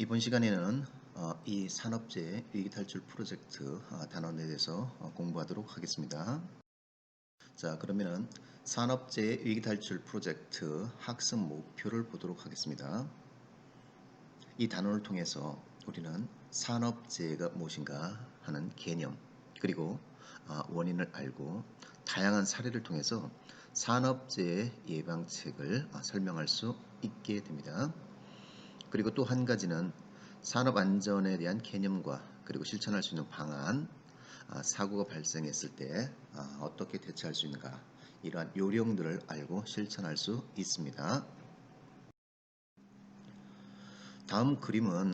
이번 시간에는 이 산업재해 위기탈출 프로젝트 단원에 대해서 공부하도록 하겠습니다. 자, 그러면은 산업재해 위기탈출 프로젝트 학습 목표를 보도록 하겠습니다. 이 단원을 통해서 우리는 산업재해가 무엇인가 하는 개념, 그리고 원인을 알고 다양한 사례를 통해서 산업재해 예방책을 설명할 수 있게 됩니다. 그리고 또 한 가지는 산업 안전에 대한 개념과 그리고 실천할 수 있는 방안, 사고가 발생했을 때 어떻게 대처할 수 있는가, 이러한 요령들을 알고 실천할 수 있습니다. 다음 그림은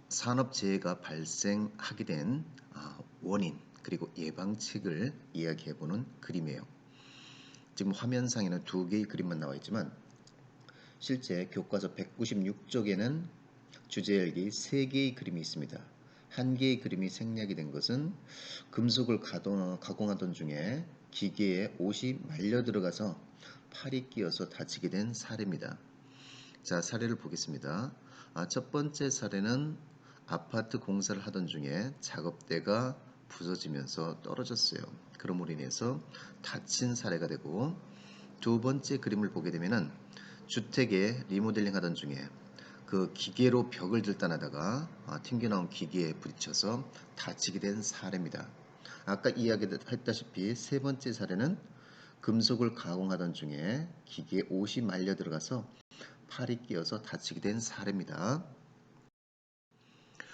산업재해가 발생하게 된 원인 그리고 예방책을 이야기해보는 그림이에요. 지금 화면상에는 두 개의 그림만 나와 있지만 실제 교과서 196쪽에는 주제열기 3개의 그림이 있습니다. 한 개의 그림이 생략이 된 것은 금속을 가공하던 중에 기계에 옷이 말려 들어가서 팔이 끼어서 다치게 된 사례입니다. 자, 사례를 보겠습니다. 첫 번째 사례는 아파트 공사를 하던 중에 작업대가 부서지면서 떨어졌어요. 그럼으로 인해서 다친 사례가 되고, 두 번째 그림을 보게 되면은 주택에 리모델링 하던 중에 그 기계로 벽을 들단하다가 튕겨나온 기계에 부딪혀서 다치게 된 사례입니다. 아까 이야기했다시피 세 번째 사례는 금속을 가공하던 중에 기계에 옷이 말려 들어가서 팔이 끼어서 다치게 된 사례입니다.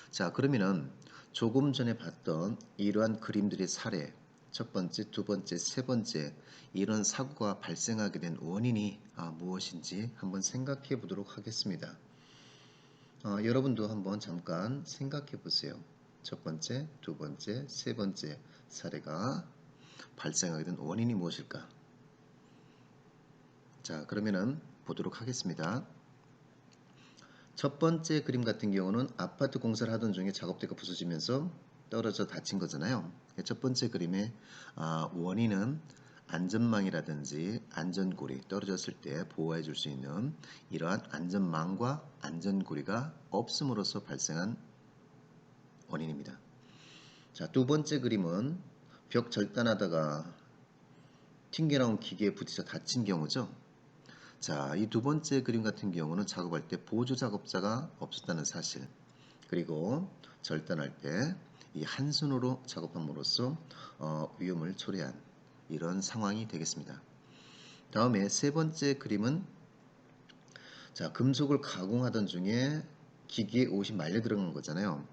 자, 그러면은 조금 전에 봤던 이러한 그림들의 사례, 첫 번째, 두 번째, 세 번째, 이런 사고가 발생하게 된 원인이 무엇인지 한번 생각해 보도록 하겠습니다. 여러분도 한번 잠깐 생각해 보세요. 첫 번째, 두 번째, 세 번째 사례가 발생하게 된 원인이 무엇일까? 자, 그러면은 보도록 하겠습니다. 첫 번째 그림 같은 경우는 아파트 공사를 하던 중에 작업대가 부서지면서 떨어져 다친 거잖아요. 첫 번째 그림의 원인은 안전망이라든지 안전고리, 떨어졌을 때 보호해 줄 수 있는 이러한 안전망과 안전고리가 없음으로써 발생한 원인입니다. 자, 두 번째 그림은 벽 절단하다가 튕겨나온 기계에 부딪혀 다친 경우죠. 자, 이 두 번째 그림 같은 경우는 작업할 때 보조 작업자가 없었다는 사실, 그리고 절단할 때 이 한 손으로 작업함으로써 위험을 초래한 이런 상황이 되겠습니다. 다음에 세 번째 그림은 자, 금속을 가공하던 중에 기계에 옷이 말려 들어간 거잖아요.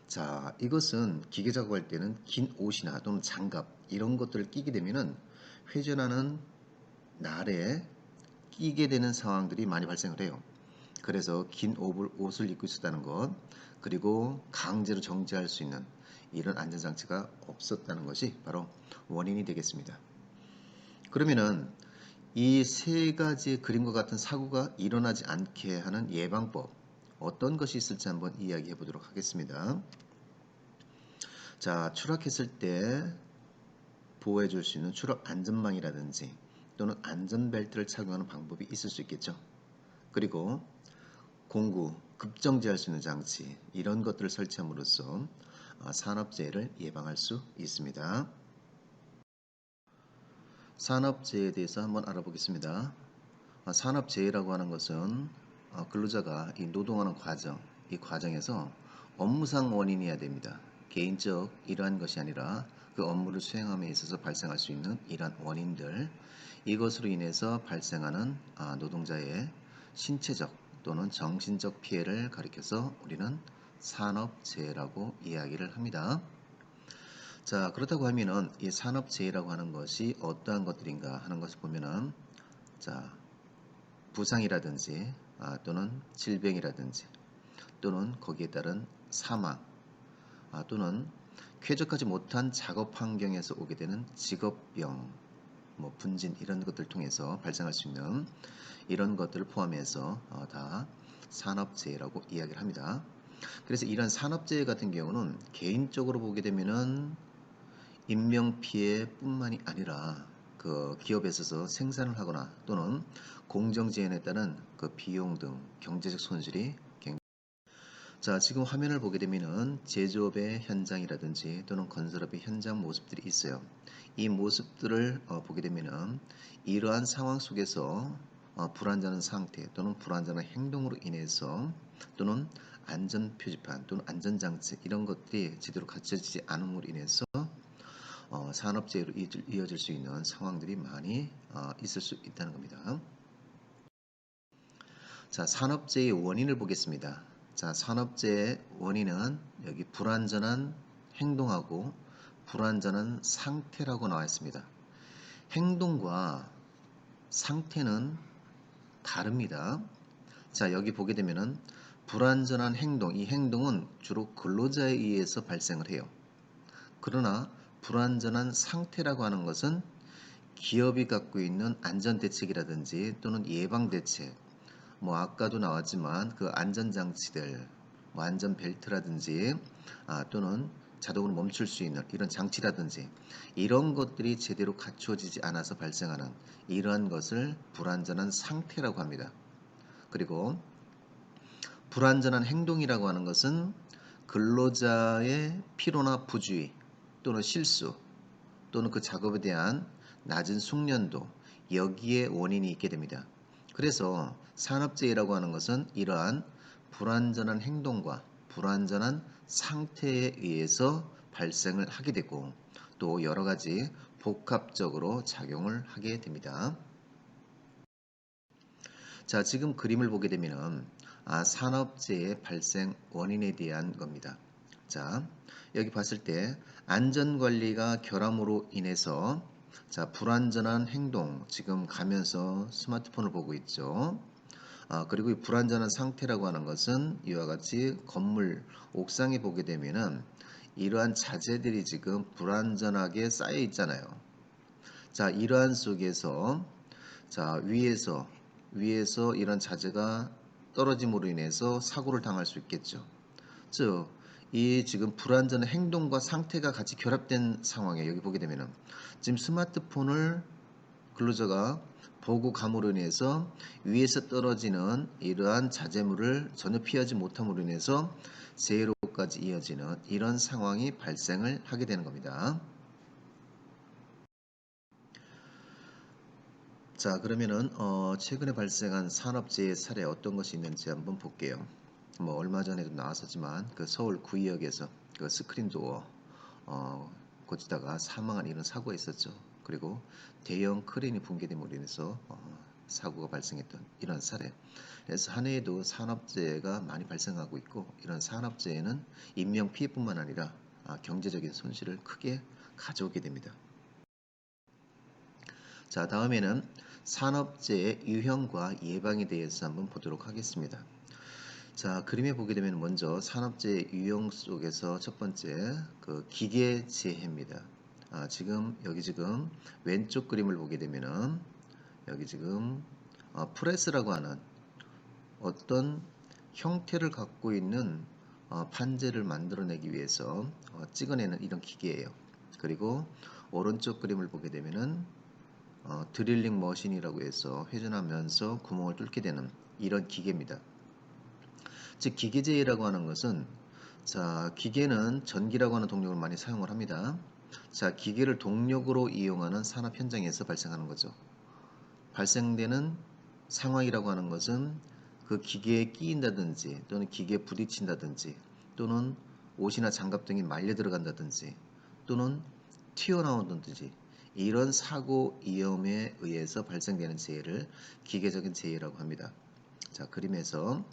자, 이것은 기계 작업할 때는 긴 옷이나 또는 장갑 이런 것들을 끼게 되면은 회전하는 날에 끼게 되는 상황들이 많이 발생을 해요. 그래서 긴 옷을 입고 있었다는 것, 그리고 강제로 정지할 수 있는 이런 안전장치가 없었다는 것이 바로 원인이 되겠습니다. 그러면은 이 세 가지 그림과 같은 사고가 일어나지 않게 하는 예방법, 어떤 것이 있을지 한번 이야기해 보도록 하겠습니다. 자, 추락했을 때 보호해 줄 수 있는 추락 안전망이라든지 또는 안전벨트를 착용하는 방법이 있을 수 있겠죠. 그리고 공구, 급정지할 수 있는 장치, 이런 것들을 설치함으로써 산업재해를 예방할 수 있습니다. 산업재해에 대해서 한번 알아보겠습니다. 산업재해라고 하는 것은 근로자가 이 노동하는 과정, 이 과정에서 업무상 원인이어야 됩니다. 개인적 이러한 것이 아니라 그 업무를 수행함에 있어서 발생할 수 있는 이러한 원인들, 이것으로 인해서 발생하는 노동자의 신체적 또는 정신적 피해를 가리켜서 우리는 산업재해라고 이야기를 합니다. 자, 그렇다고 하면은 이 산업재해라고 하는 것이 어떠한 것들인가 하는 것을 보면은, 자, 부상이라든지 또는 질병이라든지 또는 거기에 따른 사망, 또는 쾌적하지 못한 작업 환경에서 오게 되는 직업병, 분진, 이런 것들을 통해서 발생할 수 있는 이런 것들을 포함해서 다 산업재해라고 이야기를 합니다. 그래서 이런 산업재해 같은 경우는 개인적으로 보게 되면은 인명피해뿐만이 아니라 그 기업에 있어서 생산을 하거나 또는 공정지연에 따른 그 비용 등 경제적 손실이 자, 지금 화면을 보게 되면은 제조업의 현장이라든지 또는 건설업의 현장 모습들이 있어요. 이 모습들을 보게 되면은 이러한 상황 속에서 불안전한 상태 또는 불안전한 행동으로 인해서 또는 안전 표지판 또는 안전장치 이런 것들이 제대로 갖춰지지 않음으로 인해서 산업재해로 이어질 수 있는 상황들이 많이 있을 수 있다는 겁니다. 자, 산업재해의 원인을 보겠습니다. 자, 산업재해의 원인은 여기 불안전한 행동하고 불안전한 상태라고 나와 있습니다. 행동과 상태는 다릅니다. 자, 여기 보게 되면은 불안전한 행동, 이 행동은 주로 근로자에 의해서 발생을 해요. 그러나 불안전한 상태라고 하는 것은 기업이 갖고 있는 안전대책이라든지 또는 예방대책, 뭐 아까도 나왔지만 그 안전장치들, 뭐 안전벨트라든지 또는 자동으로 멈출 수 있는 이런 장치라든지 이런 것들이 제대로 갖추어지지 않아서 발생하는 이러한 것을 불안전한 상태라고 합니다. 그리고 불안전한 행동이라고 하는 것은 근로자의 피로나 부주의 또는 실수 또는 그 작업에 대한 낮은 숙련도 여기에 원인이 있게 됩니다. 그래서 산업재해라고 하는 것은 이러한 불안전한 행동과 불안전한 상태에 의해서 발생을 하게 되고 또 여러 가지 복합적으로 작용을 하게 됩니다. 자, 지금 그림을 보게 되면 산업재해 발생 원인에 대한 겁니다. 자, 여기 봤을 때 안전관리가 결함으로 인해서 자, 불안전한 행동 지금 가면서 스마트폰을 보고 있죠. 그리고 이 불안전한 상태라고 하는 것은 이와 같이 건물 옥상에 보게 되면은 이러한 자재들이 지금 불안전하게 쌓여 있잖아요. 자, 이러한 속에서 자, 위에서 이런 자재가 떨어짐으로 인해서 사고를 당할 수 있겠죠. 즉, 이 지금 불안전한 행동과 상태가 같이 결합된 상황에 여기 보게 되면은 지금 스마트폰을 근로자가 보고 감으로 인해서 위에서 떨어지는 이러한 자재물을 전혀 피하지 못함으로 인해서 재해로까지 이어지는 이런 상황이 발생을 하게 되는 겁니다. 자, 그러면은 최근에 발생한 산업재해 사례 어떤 것이 있는지 한번 볼게요. 뭐 얼마 전에도 나왔었지만 그 서울 구의역에서 그 스크린도어 고치다가 사망한 이런 사고가 있었죠. 그리고 대형 크레인이 붕괴됨으로 인해서 사고가 발생했던 이런 사례. 그래서 한 해에도 산업재해가 많이 발생하고 있고 이런 산업재해는 인명 피해뿐만 아니라 경제적인 손실을 크게 가져오게 됩니다. 자, 다음에는 산업재해 유형과 예방에 대해서 한번 보도록 하겠습니다. 자, 그림에 보게 되면 먼저 산업재해 유형 속에서 첫 번째 그 기계재해입니다. 여기 지금 왼쪽 그림을 보게 되면은 여기 지금 프레스라고 하는 어떤 형태를 갖고 있는 판재를 만들어내기 위해서 찍어내는 이런 기계예요. 그리고 오른쪽 그림을 보게 되면은 드릴링 머신이라고 해서 회전하면서 구멍을 뚫게 되는 이런 기계입니다. 즉 기계재해라고 하는 것은 자, 기계는 전기라고 하는 동력을 많이 사용을 합니다. 자, 기계를 동력으로 이용하는 산업 현장에서 발생하는 거죠. 발생되는 상황이라고 하는 것은 그 기계에 끼인다든지 또는 기계에 부딪힌다든지 또는 옷이나 장갑 등이 말려 들어간다든지 또는 튀어나온다든지 이런 사고 위험에 의해서 발생되는 재해를 기계적인 재해라고 합니다. 자, 그림에서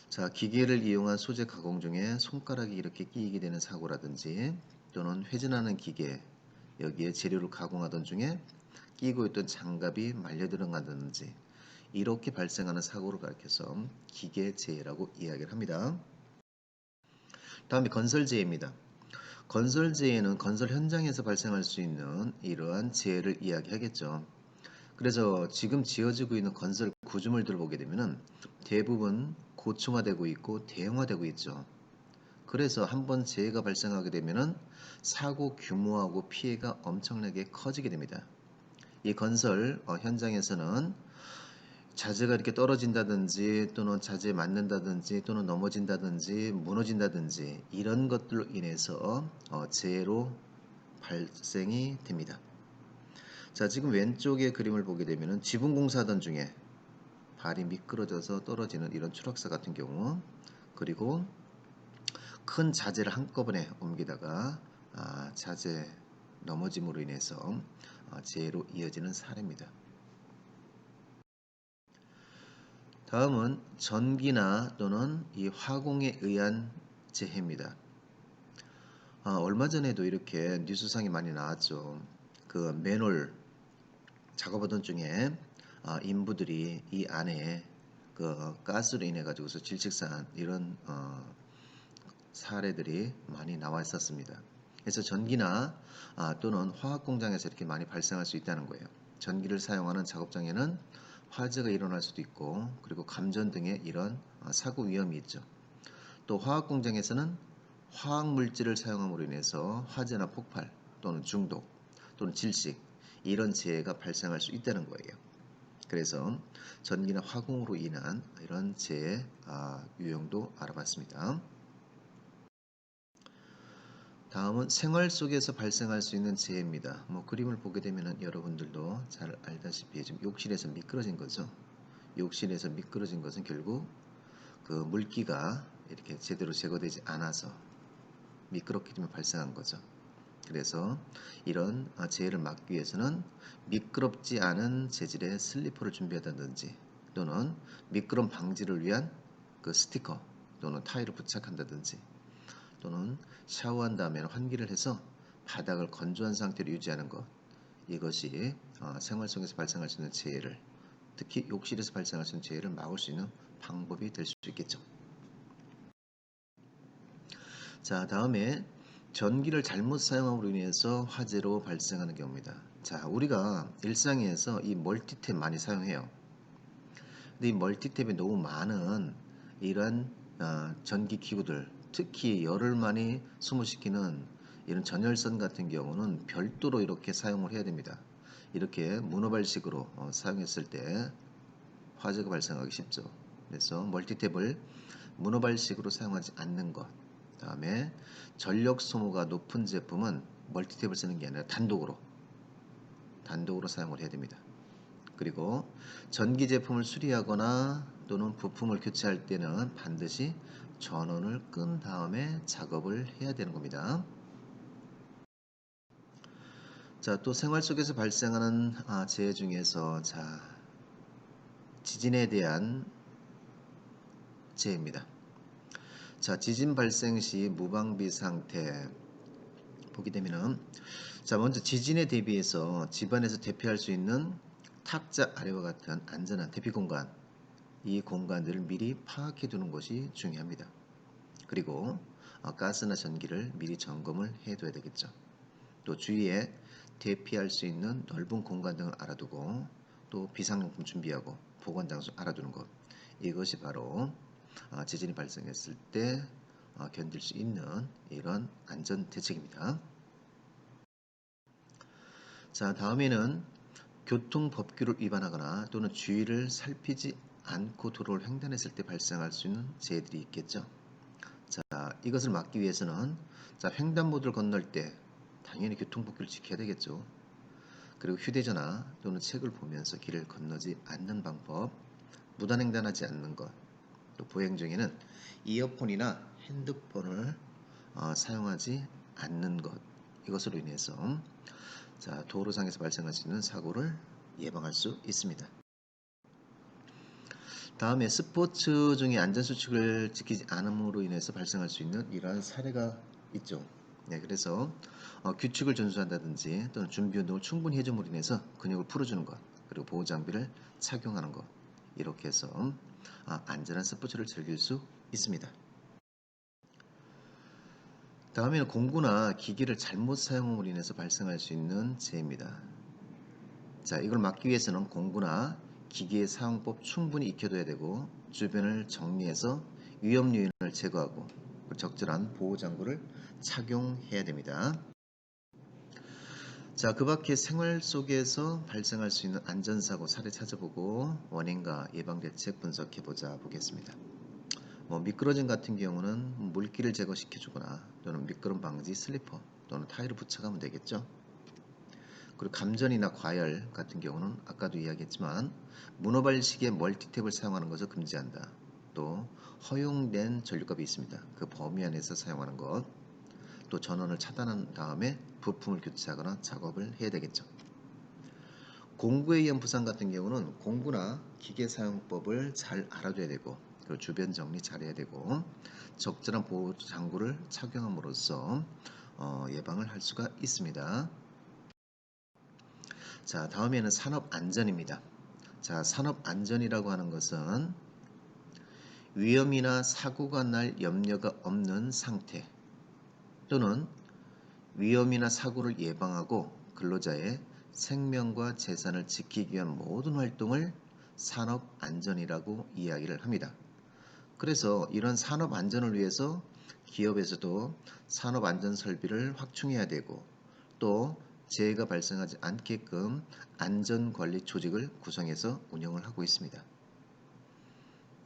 자, 기계를 이용한 소재 가공 중에 손가락이 이렇게 끼이게 되는 사고라든지 또는 회전하는 기계 여기에 재료를 가공하던 중에 끼고 있던 장갑이 말려 들어간다든지 이렇게 발생하는 사고를 가리켜서 기계재해라고 이야기를 합니다. 다음에 건설재해입니다. 건설재해는 건설 현장에서 발생할 수 있는 이러한 재해를 이야기하겠죠. 그래서 지금 지어지고 있는 건설 구조물들을 보게 되면 대부분 고층화되고 있고 대형화되고 있죠. 그래서 한번 재해가 발생하게 되면 사고 규모하고 피해가 엄청나게 커지게 됩니다. 이 건설 현장에서는 자재가 이렇게 떨어진다든지 또는 자재에 맞는다든지 또는 넘어진다든지 무너진다든지 이런 것들로 인해서 재해로 발생이 됩니다. 자, 지금 왼쪽의 그림을 보게 되면은 지붕 공사하던 중에 발이 미끄러져서 떨어지는 이런 추락사 같은 경우, 그리고 큰 자재를 한꺼번에 옮기다가 자재 넘어짐으로 인해서 재해로 이어지는 사례입니다. 다음은 전기나 또는 이 화공에 의한 재해입니다. 얼마 전에도 이렇게 뉴스상에 많이 나왔죠. 그 맨홀 작업하던 중에 인부들이 이 안에 그 가스로 인해 가지고서 질식사한 이런 사례들이 많이 나와 있었습니다. 그래서 전기나 또는 화학 공장에서 이렇게 많이 발생할 수 있다는 거예요. 전기를 사용하는 작업장에는 화재가 일어날 수도 있고, 그리고 감전 등의 이런 사고 위험이 있죠. 또 화학 공장에서는 화학 물질을 사용함으로 인해서 화재나 폭발 또는 중독 또는 질식 이런 재해가 발생할 수 있다는 거예요. 그래서 전기나 화공으로 인한 이런 재해 유형도 알아봤습니다. 다음은 생활 속에서 발생할 수 있는 재해입니다. 그림을 보게 되면 여러분들도 잘 알다시피 지금 욕실에서 미끄러진 거죠. 욕실에서 미끄러진 것은 결국 그 물기가 이렇게 제대로 제거되지 않아서 미끄럽기 때문에 발생한 거죠. 그래서 이런 재해를 막기 위해서는 미끄럽지 않은 재질의 슬리퍼를 준비한다든지, 또는 미끄럼 방지를 위한 그 스티커 또는 타일을 부착한다든지, 또는 샤워한 다음에 환기를 해서 바닥을 건조한 상태로 유지하는 것, 이것이 생활 속에서 발생할 수 있는 재해를, 특히 욕실에서 발생할 수 있는 재해를 막을 수 있는 방법이 될 수 있겠죠. 자, 다음에 전기를 잘못 사용함으로 인해서 화재로 발생하는 경우입니다. 자, 우리가 일상에서 이 멀티탭 많이 사용해요. 근데 이 멀티탭이 너무 많은 이러한 전기 기구들, 특히 열을 많이 소모시키는 이런 전열선 같은 경우는 별도로 이렇게 사용을 해야 됩니다. 이렇게 문어발식으로 사용했을 때 화재가 발생하기 쉽죠. 그래서 멀티탭을 문어발식으로 사용하지 않는 것, 다음에 전력 소모가 높은 제품은 멀티탭을 쓰는 게 아니라 단독으로 사용을 해야 됩니다. 그리고 전기 제품을 수리하거나 또는 부품을 교체할 때는 반드시 전원을 끈 다음에 작업을 해야 되는 겁니다. 자, 또 생활 속에서 발생하는 재해 중에서 지진에 대한 재해입니다. 자, 지진 발생 시 무방비 상태 보게 되면은, 자, 먼저 지진에 대비해서 집안에서 대피할 수 있는 탁자 아래와 같은 안전한 대피 공간, 이 공간들을 미리 파악해 두는 것이 중요합니다. 그리고 가스나 전기를 미리 점검을 해둬야 되겠죠. 또 주위에 대피할 수 있는 넓은 공간 등을 알아두고, 또 비상용품 준비하고 보관 장소 알아두는 것, 이것이 바로 지진이 발생했을 때 견딜 수 있는 이런 안전 대책입니다. 자, 다음에는 교통법규를 위반하거나 또는 주의를 살피지 않고 도로를 횡단했을 때 발생할 수 있는 재해들이 있겠죠. 자, 이것을 막기 위해서는 횡단보도를 건널 때 당연히 교통법규를 지켜야 되겠죠. 그리고 휴대전화 또는 책을 보면서 길을 건너지 않는 방법, 무단횡단하지 않는 것, 또 보행 중에는 이어폰이나 핸드폰을 사용하지 않는 것, 이것으로 인해서 도로상에서 발생할 수 있는 사고를 예방할 수 있습니다. 다음에 스포츠 중에 안전수칙을 지키지 않음으로 인해서 발생할 수 있는 이러한 사례가 있죠. 네, 그래서 규칙을 준수한다든지 또는 준비 운동을 충분히 해줌으로 인해서 근육을 풀어주는 것, 그리고 보호장비를 착용하는 것, 이렇게 해서 안전한 스포츠를 즐길 수 있습니다. 다음에는 공구나 기기를 잘못 사용함으로 인해서 발생할 수 있는 재해입니다. 자, 이걸 막기 위해서는 공구나 기기의 사용법 충분히 익혀둬야 되고, 주변을 정리해서 위험 요인을 제거하고 적절한 보호장구를 착용해야 됩니다. 자, 그 밖에 생활 속에서 발생할 수 있는 안전사고 사례 찾아보고 원인과 예방대책 분석해보자 보겠습니다. 미끄러짐 같은 경우는 물기를 제거시켜주거나 또는 미끄럼 방지 슬리퍼 또는 타일을 붙여가면 되겠죠. 그리고 감전이나 과열 같은 경우는 아까도 이야기했지만 문어발식의 멀티탭을 사용하는 것을 금지한다. 또 허용된 전류값이 있습니다. 그 범위 안에서 사용하는 것. 또 전원을 차단한 다음에 부품을 교체하거나 작업을 해야 되겠죠. 공구에 의한 부상 같은 경우는 공구나 기계 사용법을 잘 알아둬야 되고 그리고 주변 정리 잘 해야 되고 적절한 보호 장구를 착용함으로써 예방을 할 수가 있습니다. 자, 다음에는 산업 안전입니다. 자, 산업 안전이라고 하는 것은 위험이나 사고가 날 염려가 없는 상태 또는 위험이나 사고를 예방하고 근로자의 생명과 재산을 지키기 위한 모든 활동을 산업 안전이라고 이야기를 합니다. 그래서 이런 산업 안전을 위해서 기업에서도 산업 안전 설비를 확충해야 되고 또 재해가 발생하지 않게끔 안전관리 조직을 구성해서 운영을 하고 있습니다.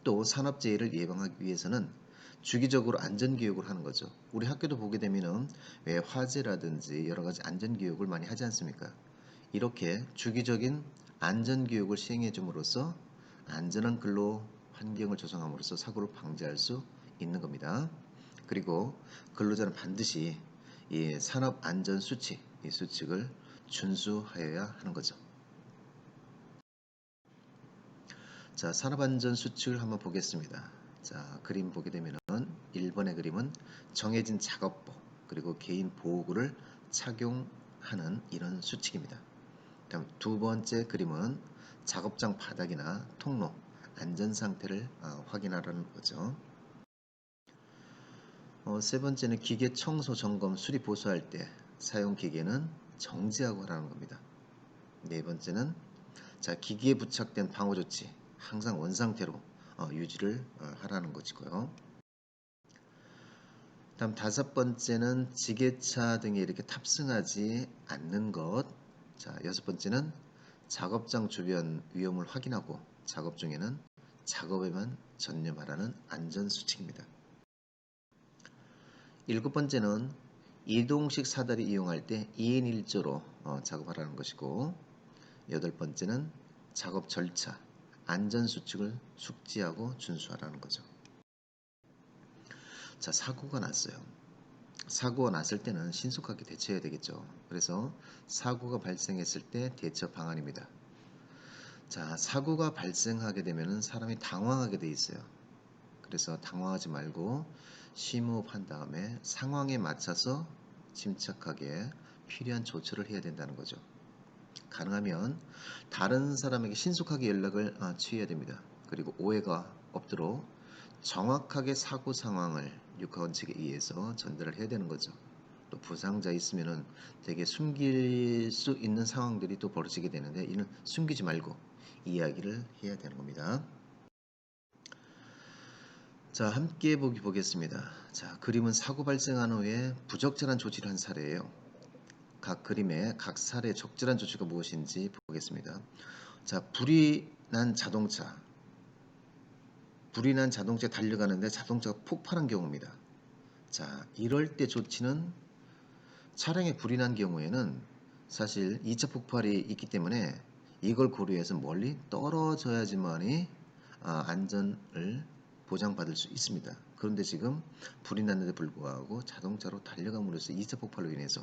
또 산업재해를 예방하기 위해서는 주기적으로 안전교육을 하는 거죠. 우리 학교도 보게 되면은 왜 화재라든지 여러 가지 안전교육을 많이 하지 않습니까? 이렇게 주기적인 안전교육을 시행해 줌으로써 안전한 근로 환경을 조성함으로써 사고를 방지할 수 있는 겁니다. 그리고 근로자는 반드시 이 산업안전수칙, 이 수칙을 준수하여야 하는 거죠. 자, 산업안전수칙을 한번 보겠습니다. 자, 그림 보게 되면은 1번의 그림은 정해진 작업복 그리고 개인 보호구를 착용하는 이런 수칙입니다. 다음 두 번째 그림은 작업장 바닥이나 통로 안전 상태를 확인하라는 거죠. 세 번째는 기계 청소, 점검, 수리, 보수할 때 사용 기계는 정지하고 하라는 겁니다. 네 번째는 자, 기기에 부착된 방호 조치 항상 원상태로 유지를 하라는 것이고요. 다음 다섯 번째는 지게차 등에 이렇게 탑승하지 않는 것. 자, 여섯 번째는 작업장 주변 위험을 확인하고 작업 중에는 작업에만 전념하라는 안전수칙입니다. 일곱 번째는 이동식 사다리 이용할 때 2인 1조로 작업하라는 것이고 여덟 번째는 작업 절차, 안전수칙을 숙지하고 준수하라는 거죠. 자, 사고가 났어요. 사고가 났을 때는 신속하게 대처해야 되겠죠. 그래서 사고가 발생했을 때 대처 방안입니다. 자, 사고가 발생하게 되면 사람이 당황하게 돼 있어요. 그래서 당황하지 말고 심호흡한 다음에 상황에 맞춰서 침착하게 필요한 조처를 해야 된다는 거죠. 가능하면 다른 사람에게 신속하게 연락을 취해야 됩니다. 그리고 오해가 없도록 정확하게 사고 상황을 육하원칙에 의해서 전달을 해야 되는 거죠. 또 부상자 있으면은 되게 숨길 수 있는 상황들이 또 벌어지게 되는데 이는 숨기지 말고 이야기를 해야 되는 겁니다. 자, 함께 보겠습니다. 자, 그림은 사고 발생한 후에 부적절한 조치를 한 사례예요. 각 그림의 각 사례의 적절한 조치가 무엇인지 보겠습니다. 자, 불이 난 자동차에 달려가는데 자동차가 폭발한 경우입니다. 자, 이럴 때 조치는 차량에 불이 난 경우에는 사실 2차 폭발이 있기 때문에 이걸 고려해서 멀리 떨어져야지만이 안전을 보장받을 수 있습니다. 그런데 지금 불이 났는데 불구하고 자동차로 달려감으로써 2차 폭발로 인해서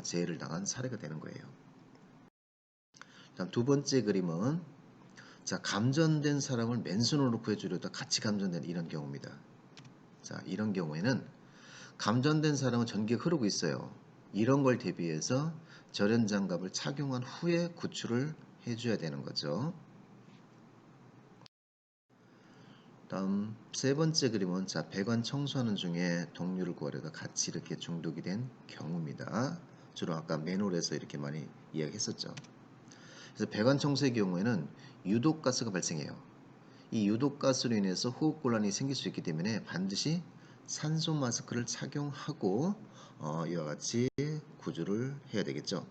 재해를 당한 사례가 되는 거예요. 다음 두 번째 그림은 자, 감전된 사람을 맨손으로 구해주려다 같이 감전된 이런 경우입니다. 자, 이런 경우에는 감전된 사람은 전기가 흐르고 있어요. 이런 걸 대비해서 절연장갑을 착용한 후에 구출을 해줘야 되는 거죠. 다음 세 번째 그림은 자, 배관 청소하는 중에 동료를 구하려다 같이 이렇게 중독이 된 경우입니다. 주로 아까 매놀에서 이렇게 많이 이야기했었죠. 그래서 배관 청소의 경우에는 유독가스가 발생해요. 이 유독가스로 인해서 호흡곤란이 생길 수 있기 때문에 반드시 산소 마스크를 착용하고 이와 같이 구조를 해야 되겠죠.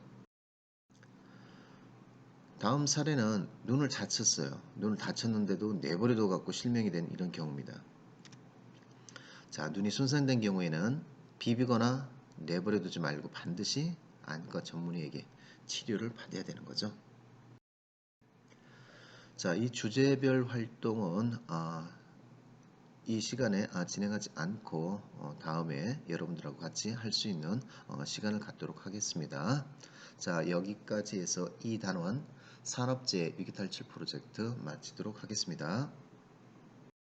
다음 사례는 눈을 다쳤어요. 눈을 다쳤는데도 내버려둬 갖고 실명이 된 이런 경우입니다. 자, 눈이 손상된 경우에는 비비거나 내버려두지 말고 반드시 안과 전문의에게 치료를 받아야 되는 거죠. 자, 이 주제별 활동은 이 시간에 진행하지 않고 다음에 여러분들하고 같이 할 수 있는 시간을 갖도록 하겠습니다. 자, 여기까지 해서 이 단원 산업재해 위기탈출 프로젝트 마치도록 하겠습니다.